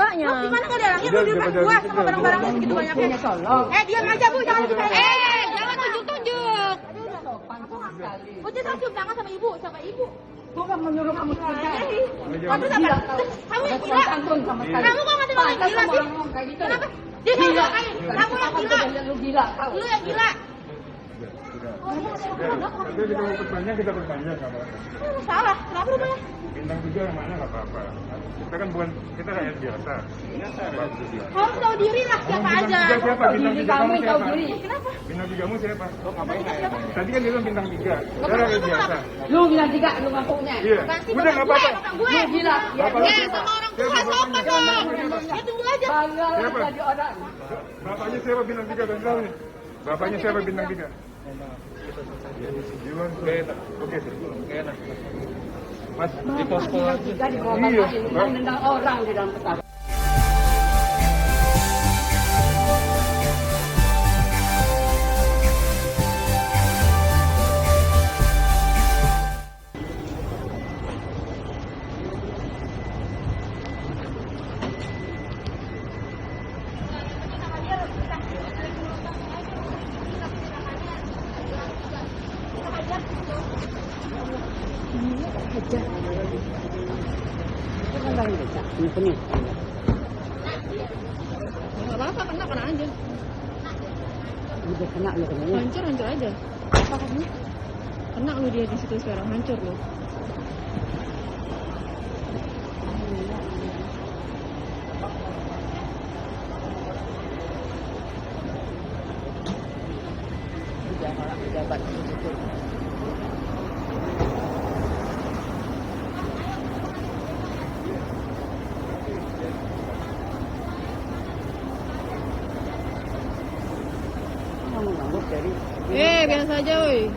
tiganya. Gimana nggak ada orangnya? Lu di rumah gua sama barang-barangnya segitu banyaknya. Diam aja Bu, jangan diceritain. Jangan tunjuk-tunjuk. Oh, dia cium tangan sama ibu, siapa ibu? Gua nggak menyuruh kamu kerja. Kamu apa? Kamu yang gila. Kamu kok ngatain orang gila sih? Kenapa? Dia nggak ngatain. Kamu yang gila. Lu gila. Lu yang gila. Tapi kita mau perpanjang, kita perpanjang nggak apa-apa. Salah, kenapa lu banyak? Bintang 3 yang mana nggak apa-apa. Kita kan bukan, kita rakyat biasa. Harus tahu diri lah siapa aja. Bintang 3 siapa? Bintang 3 kamu siapa? Kenapa? Bintang 3 kamu siapa? Tadi kan dia bilang bintang 3. Dia rakyat biasa. Lu bilang 3, lu nggak punya. Iya. Udah nggak apa-apa. Gue Gila. sama orang tua sopan dong. Ya tunggu aja. Bangga Siapa? jadi orang. Bapaknya siapa bintang 3 kan tahu nih? Bapaknya siapa bintang 3? Oke, enak. Mas, di posko aja. Jadi bawa nendang orang di dalam pesawat. Nggak apa-apa, kena aja. Udah kena lu kenanya. Hancur aja. Apa kamu? Kena lu dia di situ sekarang, hancur lu. Pejabat itu. Kamu ngangguk dari Biasa aja, woi.